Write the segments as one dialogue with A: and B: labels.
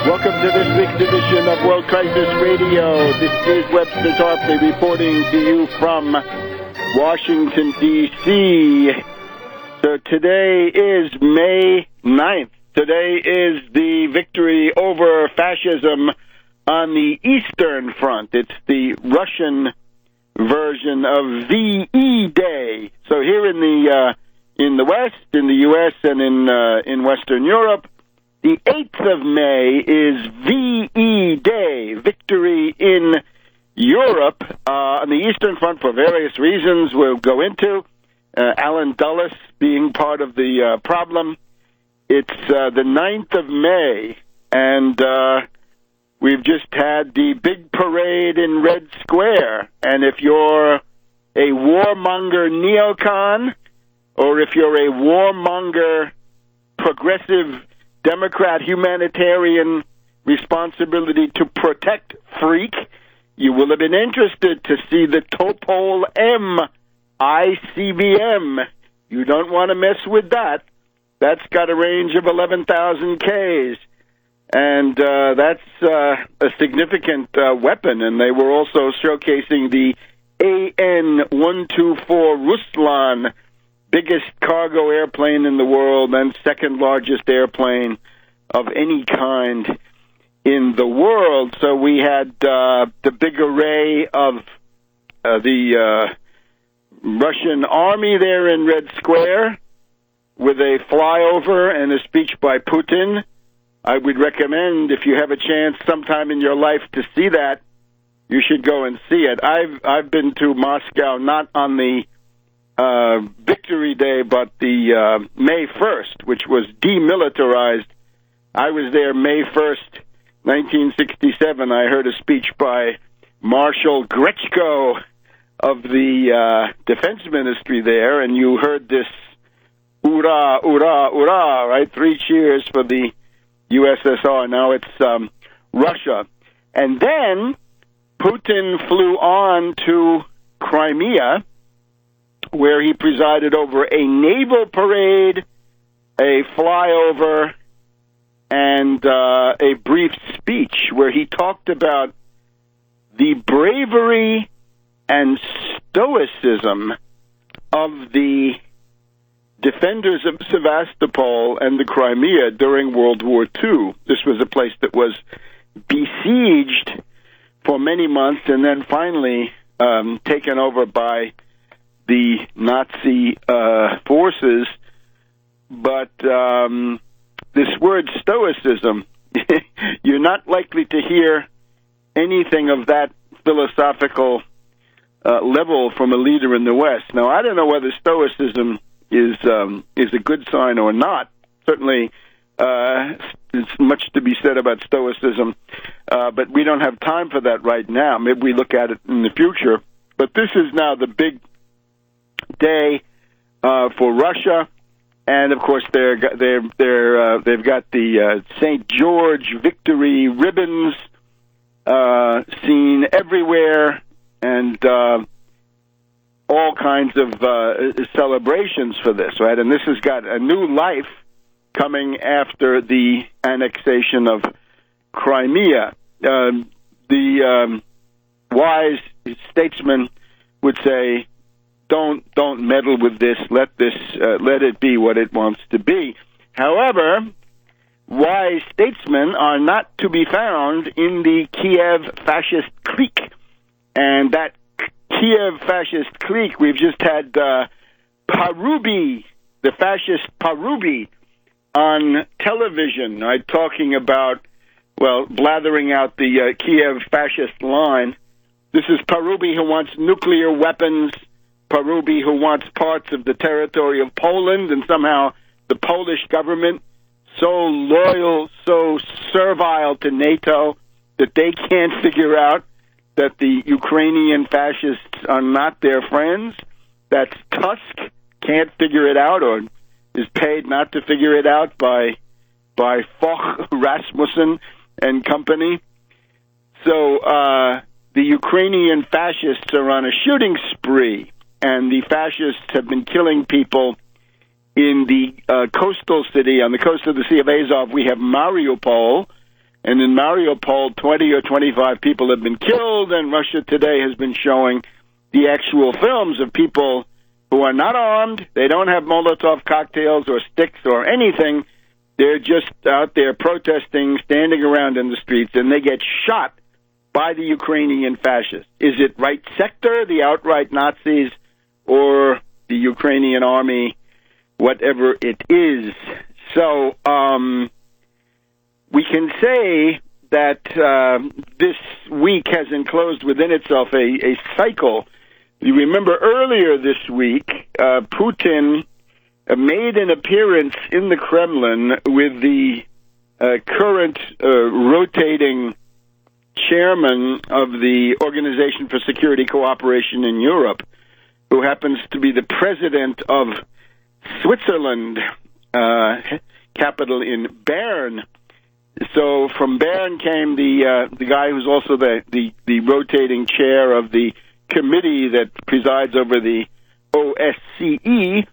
A: Welcome to this week's edition of World Crisis Radio. This is Webster Tarpley reporting to you from Washington, D.C. So today is May 9th. Today is the victory over fascism on the Eastern Front. It's the Russian version of VE Day. So here in the West, in the U.S., and in Western Europe, the 8th of May is VE Day, victory in Europe on the Eastern Front for various reasons we'll go into. Alan Dulles being part of the problem. It's the 9th of May, and we've just had the big parade in Red Square. And if you're a warmonger neocon, or if you're a warmonger progressive Democrat humanitarian responsibility to protect freak, you will have been interested to see the Topol M ICBM. You don't want to mess with that. That's got a range of 11,000 Ks. And that's a significant weapon. And they were also showcasing the AN-124 Ruslan, biggest cargo airplane in the world and second largest airplane of any kind in the world. So we had the big array of the Russian army there in Red Square with a flyover and a speech by Putin. I would recommend, if you have a chance sometime in your life to see that, you should go and see it. I've been to Moscow, not on the Victory Day, but the May 1st, which was demilitarized. I was there May 1st, 1967. I heard a speech by Marshal Grechko of the Defense Ministry there, and you heard this "Ura, ura, ura," right? 3 cheers for the USSR. Now it's Russia. And then Putin flew on to Crimea, where he presided over a naval parade, a flyover, and a brief speech where he talked about the bravery and stoicism of the defenders of Sevastopol and the Crimea during World War II. This was a place that was besieged for many months and then finally taken over by the Nazi forces. But this word stoicism, you're not likely to hear anything of that philosophical level from a leader in the West. Now, I don't know whether stoicism is a good sign or not. Certainly, there's much to be said about stoicism, but we don't have time for that right now. Maybe we look at it in the future. But this is now the big day for Russia, and of course they've got the St. George victory ribbons seen everywhere, and all kinds of celebrations for this, right? And this has got a new life coming after the annexation of Crimea. The wise statesman would say, don't meddle with this. Let it be what it wants to be. However, wise statesmen are not to be found in the Kiev fascist clique, and that Kiev fascist clique, we've just had Parubi, the fascist Parubi, on television, right, talking about, well, blathering out the Kiev fascist line. This is Parubi who wants nuclear weapons, Parubi who wants parts of the territory of Poland, and somehow the Polish government so loyal, so servile to NATO that they can't figure out that the Ukrainian fascists are not their friends. That's Tusk can't figure it out, or is paid not to figure it out by Foch Rasmussen and company. So the Ukrainian fascists are on a shooting spree, and the fascists have been killing people in the coastal city, on the coast of the Sea of Azov. We have Mariupol, And in Mariupol, 20 or 25 people have been killed, and Russia Today has been showing the actual films of people who are not armed. They don't have Molotov cocktails or sticks or anything. They're just out there protesting, standing around in the streets, and they get shot by the Ukrainian fascists. Is it right sector, the outright Nazis, or the Ukrainian army, whatever it is? So we can say that this week has enclosed within itself a cycle. You remember earlier this week, Putin made an appearance in the Kremlin with the current rotating chairman of the Organization for Security Cooperation in Europe, who happens to be the president of Switzerland, capital in Bern. So from Bern came the guy who's also the rotating chair of the committee that presides over the OSCE.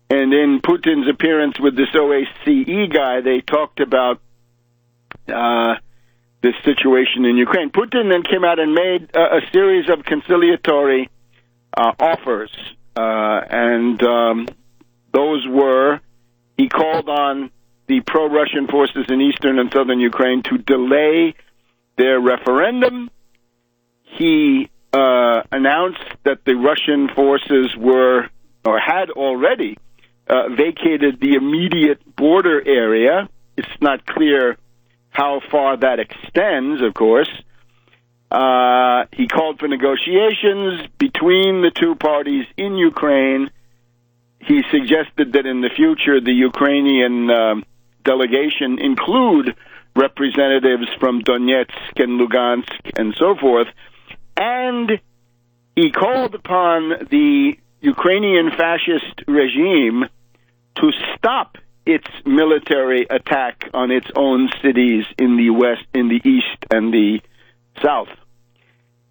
A: And in Putin's appearance with this OSCE guy, they talked about this situation in Ukraine. Putin then came out and made a series of conciliatory offers. And those were, he called on the pro-Russian forces in eastern and southern Ukraine to delay their referendum. He announced that the Russian forces were, or had already, vacated the immediate border area. It's not clear how far that extends, of course. He called for negotiations between the two parties in Ukraine. He suggested that in the future the Ukrainian delegation include representatives from Donetsk and Lugansk and so forth. And he called upon the Ukrainian fascist regime to stop its military attack on its own cities in the west, in the east, and the south.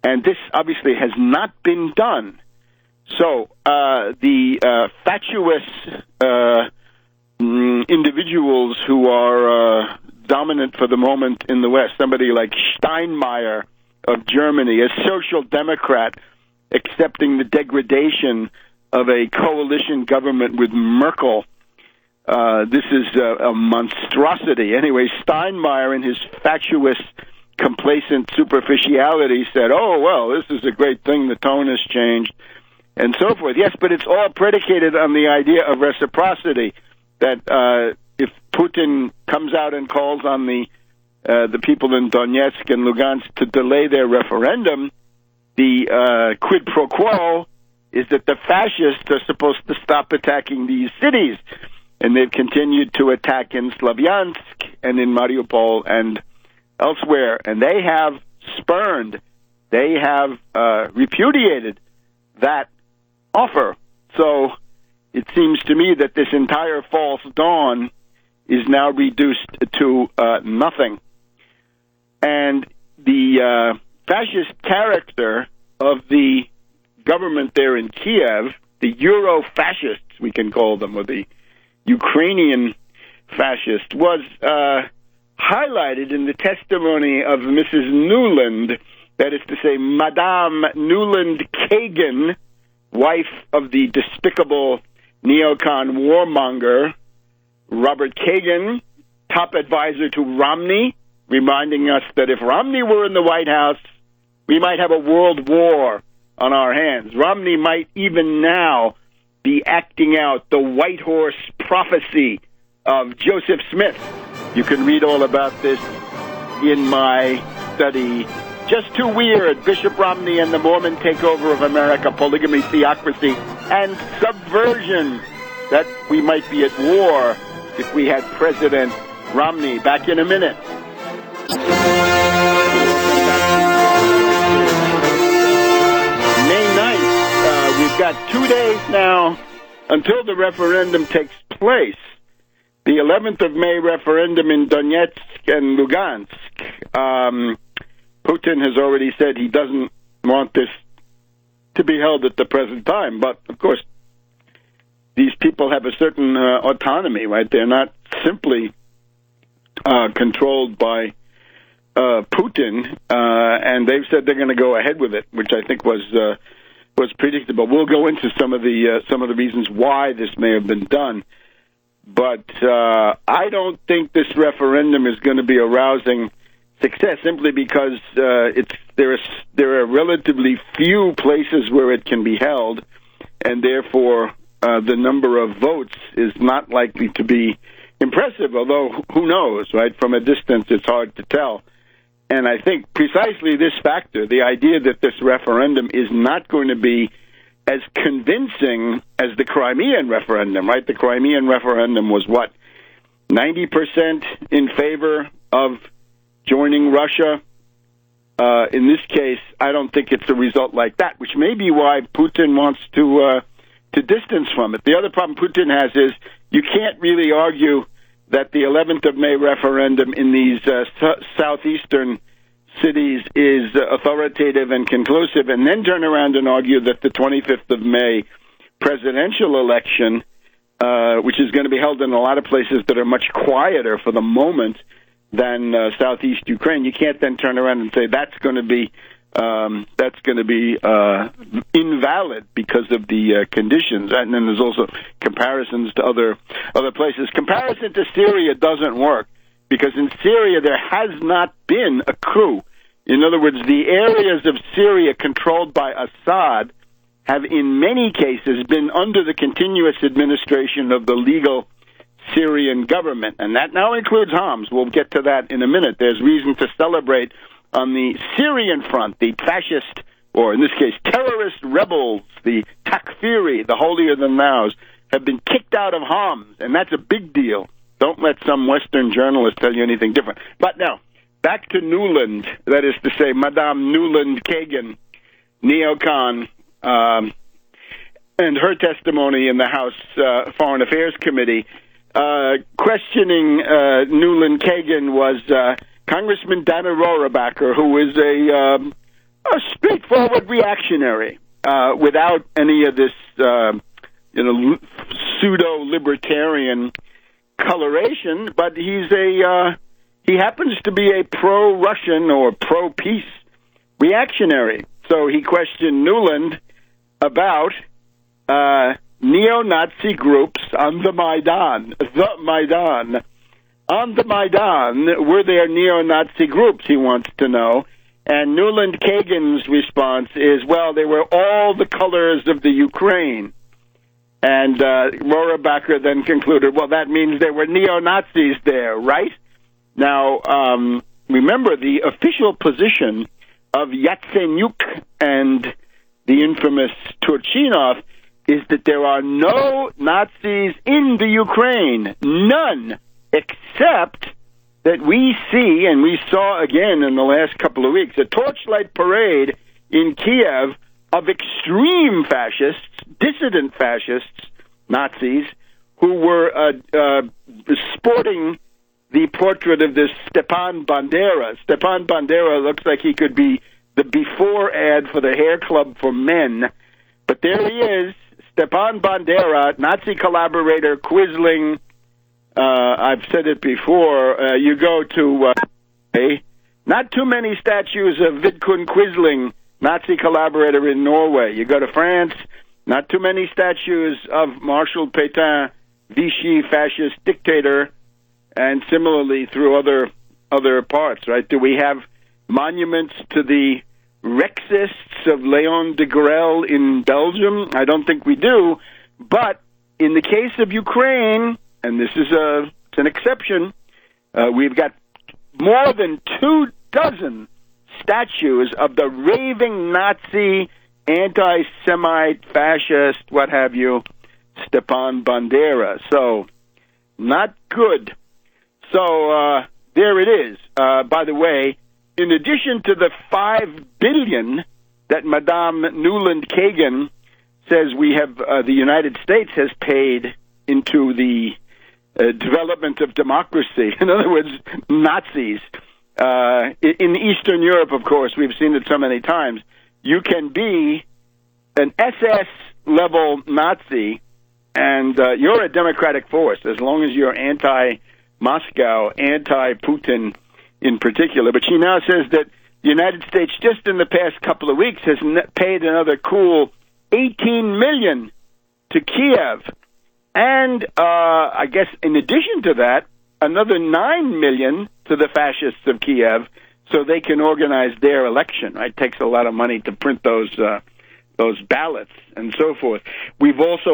A: And this obviously has not been done. So the fatuous individuals who are dominant for the moment in the West, somebody like Steinmeier of Germany, a social democrat accepting the degradation of a coalition government with Merkel. This is a monstrosity. Anyway, Steinmeier, in his fatuous, complacent superficiality, said, oh, well, this is a great thing, the tone has changed, and so forth. Yes, but it's all predicated on the idea of reciprocity, that if Putin comes out and calls on the people in Donetsk and Lugansk to delay their referendum, the quid pro quo is that the fascists are supposed to stop attacking these cities. And they've continued to attack in Slavyansk and in Mariupol and elsewhere. And they have spurned, they have repudiated that offer. So it seems to me that this entire false dawn is now reduced to nothing. And the fascist character of the government there in Kiev, the Euro-fascists, we can call them, or the Ukrainian fascist, was highlighted in the testimony of Mrs. Newland, that is to say, Madame Newland Kagan, wife of the despicable neocon warmonger Robert Kagan, top advisor to Romney, reminding us that if Romney were in the White House, we might have a world war on our hands. Romney might even now be acting out the white horse prophecy of Joseph Smith. You can read all about this in my study, Just Too Weird, Bishop Romney and the Mormon Takeover of America, Polygamy, Theocracy, and Subversion, that we might be at war if we had President Romney. Back in a minute. May 9th, we've got 2 days now until the referendum takes place. The 11th of May referendum in Donetsk and Lugansk. Putin has already said he doesn't want this to be held at the present time, but of course these people have a certain autonomy, right? They're not simply controlled by Putin, and they've said they're going to go ahead with it, which I think was predictable. We'll go into some of the reasons why this may have been done, but I don't think this referendum is going to be a rousing success, simply because there are relatively few places where it can be held, and therefore the number of votes is not likely to be impressive, although who knows, right? From a distance, it's hard to tell. And I think precisely this factor, the idea that this referendum is not going to be as convincing as the Crimean referendum, right? The Crimean referendum was, 90% in favor of joining Russia? In this case, I don't think it's a result like that, which may be why Putin wants to distance from it. The other problem Putin has is you can't really argue that the 11th of May referendum in these southeastern cities is authoritative and conclusive, and then turn around and argue that the 25th of May presidential election, which is going to be held in a lot of places that are much quieter for the moment than southeast Ukraine, you can't then turn around and say that's going to be invalid because of the conditions. And then there's also comparisons to other places. Comparison to Syria doesn't work, because in Syria there has not been a coup. In other words, the areas of Syria controlled by Assad have in many cases been under the continuous administration of the legal Syrian government, and that now includes Homs. We'll get to that in a minute. There's reason to celebrate on the Syrian front. The fascist, or in this case terrorist rebels, the Takfiri, the holier-than-thous, have been kicked out of Homs, and that's a big deal. Don't let some Western journalist tell you anything different. But now, back to Nuland, that is to say, Madame Nuland Kagan, neocon, and her testimony in the House Foreign Affairs Committee. Questioning Nuland Kagan was Congressman Dana Rohrabacher, who is a straightforward reactionary, without any of this, pseudo-libertarian coloration. But he happens to be a pro-Russian or pro-peace reactionary. So he questioned Nuland about neo-Nazi groups on the Maidan. On the Maidan, were there neo-Nazi groups, he wants to know. And Nuland Kagan's response is, well, they were all the colors of the Ukraine. And Rohrabacher then concluded, well, that means there were neo-Nazis there, right? Now, remember, the official position of Yatsenyuk and the infamous Turchinov is that there are no Nazis in the Ukraine, none, except that we see, and we saw again in the last couple of weeks, a torchlight parade in Kiev of extreme fascists, dissident fascists, Nazis, who were sporting the portrait of this Stepan Bandera. Stepan Bandera looks like he could be the before ad for the hair club for men. But there he is, Stepan Bandera, Nazi collaborator, Quisling. I've said it before. You go to not too many statues of Vidkun Quisling, Nazi collaborator in Norway. You go to France, not too many statues of Marshal Pétain, Vichy fascist dictator, and similarly through other parts, right? Do we have monuments to the Rexists of Léon de Grelle in Belgium? I don't think we do. But in the case of Ukraine, and this is it's an exception, we've got more than 24 statues of the raving Nazi, anti-Semite, fascist, what have you, Stepan Bandera. So, not good. So, there it is. By the way, in addition to the $5 billion that Madame Nuland Kagan says we have, the United States has paid into the development of democracy. In other words, Nazis. In Eastern Europe, of course, we've seen it so many times. You can be an SS-level Nazi, and you're a democratic force as long as you're anti-Moscow, anti-Putin in particular. But she now says that the United States, just in the past couple of weeks, has paid another cool $18 million to Kiev. And I guess in addition to that, another $9 million to the fascists of Kiev so they can organize their election. It takes a lot of money to print those ballots and so forth. We've also